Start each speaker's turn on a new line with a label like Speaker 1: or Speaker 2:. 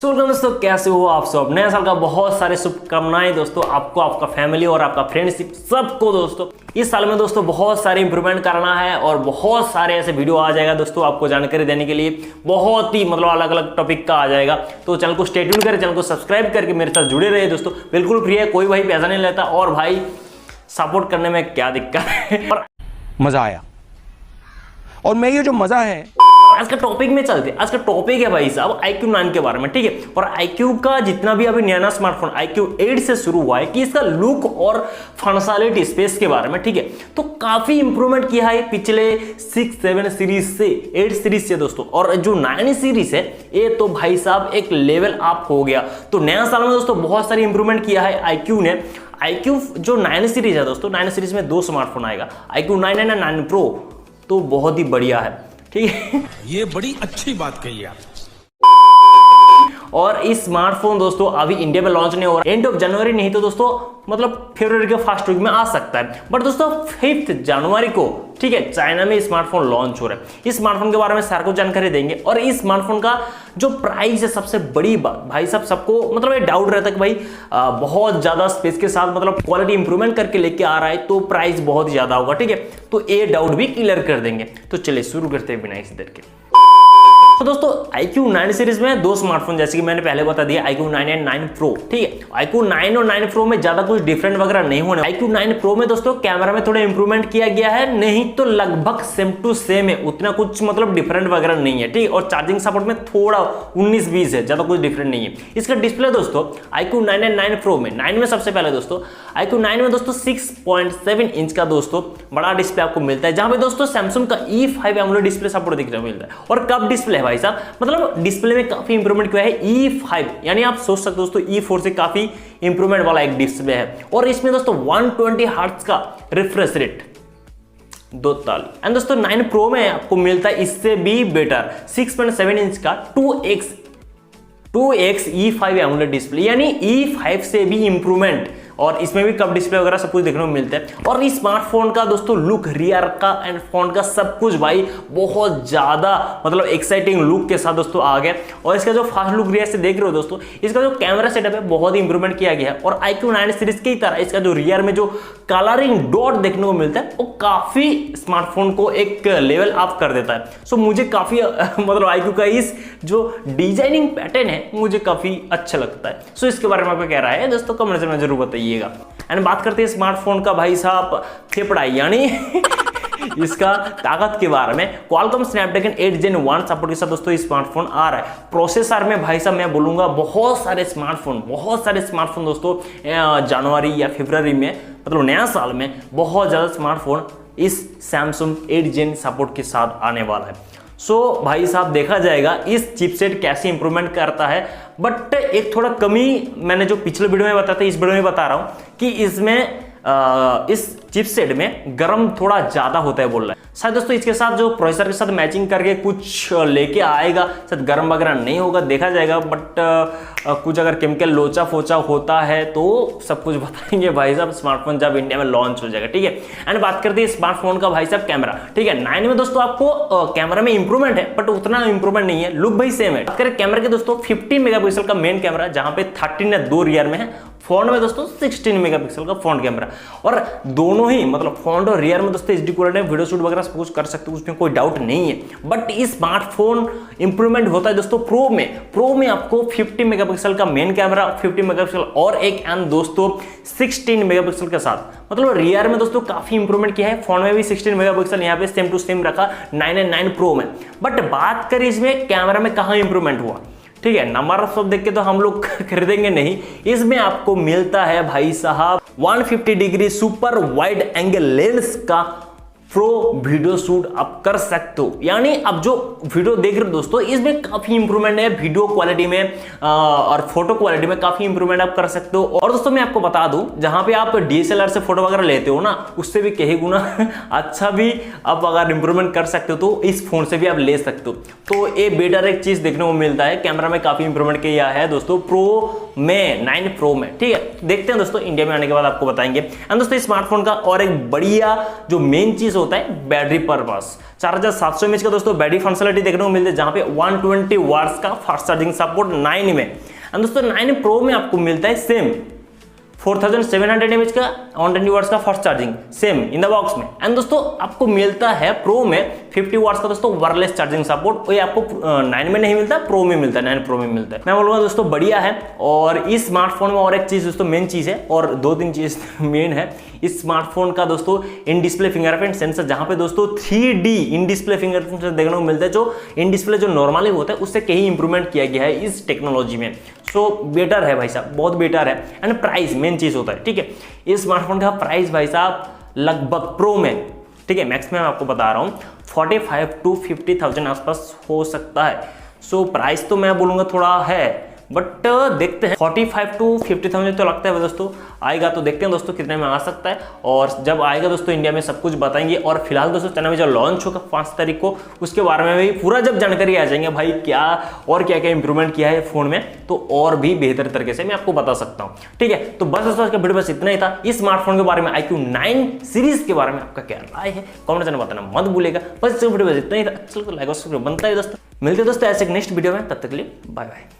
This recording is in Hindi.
Speaker 1: तो दोस्तों कैसे हो आप सब। नया साल का बहुत सारे शुभकामनाएं दोस्तों आपको, आपका फैमिली और आपका फ्रेंडशिप सबको। दोस्तों इस साल में दोस्तों बहुत सारे इंप्रूवमेंट करना है और बहुत सारे ऐसे वीडियो आ जाएगा दोस्तों आपको जानकारी देने के लिए। बहुत ही मतलब अलग अलग टॉपिक का आ जाएगा, तो चैनल को स्टे ट्यून करें, चैनल को सब्सक्राइब करके मेरे साथ जुड़े रहे दोस्तों। बिल्कुल फ्री है, कोई भाई पैसा नहीं लेता और भाई सपोर्ट करने में क्या दिक्कत है। और
Speaker 2: मजा आया, और मैं ये जो मजा है
Speaker 1: आज का टॉपिक में चलते हैं। आज का टॉपिक है भाई साहब IQoo 9 के बारे में, ठीक है। और IQoo का जितना भी अभी नया स्मार्टफोन IQoo 8 से शुरू हुआ है कि इसका लुक और फंक्शनैलिटी स्पेस के बारे में, ठीक है। तो काफी इंप्रूवमेंट किया है पिछले 6-7 सीरीज से, 8 सीरीज से दोस्तों। और जो 9 सीरीज है ये तो भाई साहब एक लेवल अप हो गया। तो नया साल में दोस्तों बहुत सारी इंप्रूवमेंट किया है IQoo ने। IQoo जो 9 सीरीज है दोस्तों, 9 सीरीज में 2 स्मार्टफोन आएगा, IQoo 9 एंड 9 Pro, तो बहुत ही बढ़िया है, ठीक है।
Speaker 2: ये बड़ी अच्छी बात कही आप।
Speaker 1: और इस स्मार्टफोन दोस्तों अभी इंडिया में लॉन्च नहीं हो रहा, एंड ऑफ जनवरी नहीं तो दोस्तों मतलब फरवरी के फर्स्ट वीक में आ सकता है। बट दोस्तों 5 जनवरी को, ठीक है, चाइना में स्मार्टफोन लॉन्च हो रहा है। इस स्मार्टफोन के बारे में सारा कुछ जानकारी देंगे। और इस स्मार्टफोन का जो प्राइस है, सबसे बड़ी बात भाई साहब, सबको मतलब ये डाउट रहता है कि भाई बहुत ज्यादा स्पेस के साथ मतलब क्वालिटी इंप्रूवमेंट करके लेके आ रहा है तो प्राइस बहुत ही ज्यादा होगा, ठीक है। तो ये डाउट भी क्लियर कर देंगे। तो चलिए शुरू करते हैं बिना इस देर के। तो दोस्तों IQoo 9 सीरीज में 2 स्मार्टफोन, जैसे कि मैंने पहले बता दिया, IQoo 9 एंड 9 Pro, ठीक है। IQoo 9 और 9 Pro में ज्यादा कुछ डिफरेंट वगैरह नहीं होने। IQoo 9 Pro में दोस्तों कैमरा में थोड़ा इंप्रूवमेंट किया गया है, नहीं तो लगभग सेम टू सेम है, उतना कुछ मतलब डिफरेंट वगैरह नहीं है, ठीक है। और चार्जिंग सपोर्ट में थोड़ा 19-20 है, ज्यादा कुछ डिफरेंट नहीं है। इसका डिस्प्ले दोस्तों IQoo 9 एंड 9 Pro में, 9 में सबसे पहले दोस्तों IQoo 9 में दोस्तों 6.7 इंच का दोस्तों बड़ा डिस्प्ले आपको मिलता है, जहां पे दोस्तों सैमसंग का E5 एमोलेड डिस्प्ले सपोर्ट देखने को मिलता है। और कब डिस्प्ले है भाई साहब, मतलब डिस्प्ले में काफी इंप्रूवमेंट किया है। E5 यानी आप सोच सकते हो दोस्तों E4 से काफी इंप्रूवमेंट वाला एक डिस्प्ले है। और इसमें दोस्तों 120 हर्ट्ज का रिफ्रेश रेट, 2 ताल। एंड दोस्तों 9 Pro में आपको मिलता है इससे भी बेटर 6.7 इंच का 2x E5 एमोलेड डिस्प्ले, यानी E5 से भी इंप्रूवमेंट। और इसमें भी कप डिस्प्ले वगैरह सब कुछ देखने को मिलता है। और इस स्मार्टफोन का दोस्तों लुक, रियर का एंड फ्रंट का सब कुछ भाई बहुत ज्यादा मतलब एक्साइटिंग लुक के साथ दोस्तों आ गया। और इसका जो फास्ट लुक रियर से देख रहे हो दोस्तों, इसका जो कैमरा सेटअप है बहुत ही इंप्रूवमेंट किया गया है। और IQoo 9 सीरीज की तरह इसका जो रियर में जो कलरिंग डॉट देखने को मिलता है वो काफी स्मार्टफोन को एक लेवल अप कर देता है। सो मुझे काफी मतलब IQoo का इस जो डिजाइनिंग पैटर्न है मुझे काफी अच्छा लगता है। सो इसके बारे में आपको क्या राय है दोस्तों, कमेंट में जरूर बताइए। एंड बात करते हैं स्मार्टफोन का भाई साहब फेफड़ा यानी इसका ताकत के बारे में। क्वालकॉम स्नैपड्रैगन 8 Gen 1 सपोर्ट के साथ दोस्तों स्मार्टफोन आ रहा है। प्रोसेसर में भाई साहब मैं बोलूंगा बहुत सारे स्मार्टफोन दोस्तों जनवरी या फरवरी में, मतलब नया साल में बहुत ज्यादा स्मार्टफोन इस सैमसंग 8 Gen सपोर्ट के साथ आने वाला है। सो भाई साहब देखा जाएगा इस चिपसेट कैसे इंप्रूवमेंट करता है। बट एक थोड़ा कमी मैंने जो पिछले वीडियो में बताया था, इस वीडियो में बता रहा हूं कि इसमें इस चिपसेट में गर्म थोड़ा ज्यादा होता है बोल रहा है। शायद दोस्तों इसके साथ जो प्रोसेसर के साथ मैचिंग करके कुछ लेके आएगा, शायद गर्म वगैरह नहीं होगा, देखा जाएगा। बट कुछ अगर केमिकल लोचा फोचा होता है तो सब कुछ बताएंगे भाई साहब स्मार्टफोन जब इंडिया में लॉन्च हो जाएगा, ठीक है। एंड बात करते हैं स्मार्टफोन का भाई साहब कैमरा, ठीक है। 9 में दोस्तों आपको कैमरा में इंप्रूवमेंट है बट उतना इंप्रूवमेंट नहीं है, लुक भाई सेम है। बात करें कैमरा के दोस्तों 15 मेगापिक्सल का मेन कैमरा, जहां पे 13 है 2 रियर में है, फ्रंट में दोस्तों 16 मेगापिक्सल का फ्रंट कैमरा। और दोनों ही मतलब फ्रंट और रियर में दोस्तों HD क्वालिटी में वीडियो शूट वगैरह सब कुछ कर सकते हो, उसमें कोई डाउट नहीं है। बट इस स्मार्टफोन इंप्रूवमेंट होता है दोस्तों प्रो में आपको 50 मेगापिक्सल का मेन कैमरा, 50 मेगापिक्सल और एक एंड दोस्तों 16 मेगापिक्सल के साथ, मतलब रियर में दोस्तों काफी इंप्रूवमेंट किया है। फ्रंट में भी 16 मेगापिक्सल यहाँ पे सेम टू सेम रखा 9 एंड 9 Pro में। बट बात करें इसमें कैमरा में कहाँ इंप्रूवमेंट हुआ, ठीक है, नंबर सब देख के तो हम लोग खरीदेंगे नहीं। इसमें आपको मिलता है भाई साहब 150 degree super wide angle lens का प्रो वीडियो शूट आप कर सकते हो। यानी अब जो वीडियो देख रहे हो दोस्तों इसमें काफी इंप्रूवमेंट है वीडियो क्वालिटी में और फोटो क्वालिटी में काफी इंप्रूवमेंट आप कर सकते हो। और दोस्तों मैं आपको बता दूं, जहां पे आप DSLR से फोटो वगैरह लेते हो ना, उससे भी कहीं गुना अच्छा भी आप अगर इंप्रूवमेंट कर सकते हो तो इस फोन से भी आप ले सकते हो। तो ये बेटर एक चीज देखने को मिलता है, कैमरा में काफी इंप्रूवमेंट किया है दोस्तों प्रो में, 9 Pro में, ठीक है। देखते हैं दोस्तों इंडिया में आने के बाद आपको बताएंगे। एंड दोस्तों स्मार्टफोन का और एक बढ़िया जो मेन चीज होता है बैटरी पर्पस। 4700 mAh का दोस्तों बैटरी फंक्शनलिटी देखने को मिलती है, जहां पे 120 वाट्स का फास्ट चार्जिंग सपोर्ट 9 में। एंड दोस्तों 9 प्रो में आपको मिलता है सेम 4700 mAh का 120 वाट्स का fast charging same in the box में। एंड दोस्तों आपको मिलता है प्रो में 50 वाट्स का दोस्तों वायरलेस चार्जिंग सपोर्ट। ये आपको 9 में नहीं मिलता, प्रो में मिलता है, 9 प्रो में मिलता है। मैं बोलूंगा दोस्तों बढ़िया है। और इस स्मार्टफोन में और एक चीज दोस्तों मेन चीज है, और 2-3 चीज मेन है इस स्मार्टफोन का दोस्तों, इन डिस्प्ले फिंगरप्रिंट सेंसर, जहां पे दोस्तों 3D इन डिस्प्ले फिंगरप्रिंट देखने को मिलता है, जो इन डिस्प्ले जो नॉर्मली होता है उससे कहीं इंप्रूवमेंट किया गया है इस टेक्नोलॉजी में। सो बेटर है भाई साहब, बहुत बेटर है। एंड प्राइस मेन चीज होता है, ठीक है। इस स्मार्टफोन का प्राइस भाई साहब लगभग प्रो में, ठीक है, मैक्स में मैं आपको बता रहा हूँ 45 to 50,000 आसपास हो सकता है। सो प्राइस तो मैं बोलूंगा थोड़ा है, बट देखते हैं 45 to 50,000 तो लगता है दोस्तों आएगा, तो देखते हैं दोस्तों कितने में आ सकता है। और जब आएगा दोस्तों इंडिया में सब कुछ बताएंगे। और फिलहाल दोस्तों चैनल में जो लॉन्च होगा 5 तारीख को, उसके बारे में भी पूरा जब जानकारी आ जाएंगे भाई, क्या और क्या क्या इंप्रूवमेंट किया है फोन में, तो और भी बेहतर तरीके से मैं आपको बता सकता हूँ, ठीक है। तो बस दोस्तों आज का वीडियो बस इतना ही था। इस स्मार्टफोन के बारे में IQoo 9 सीरीज के बारे में आपका क्या राय है कमेंट में बताना मत भूलेगा। बस वीडियो बस इतना ही था। चलो लाइक और सब्सक्राइब बनता है दोस्तों। मिलते हैं दोस्तों ऐसे एक नेक्स्ट वीडियो में, तब तक के लिए बाय बाय।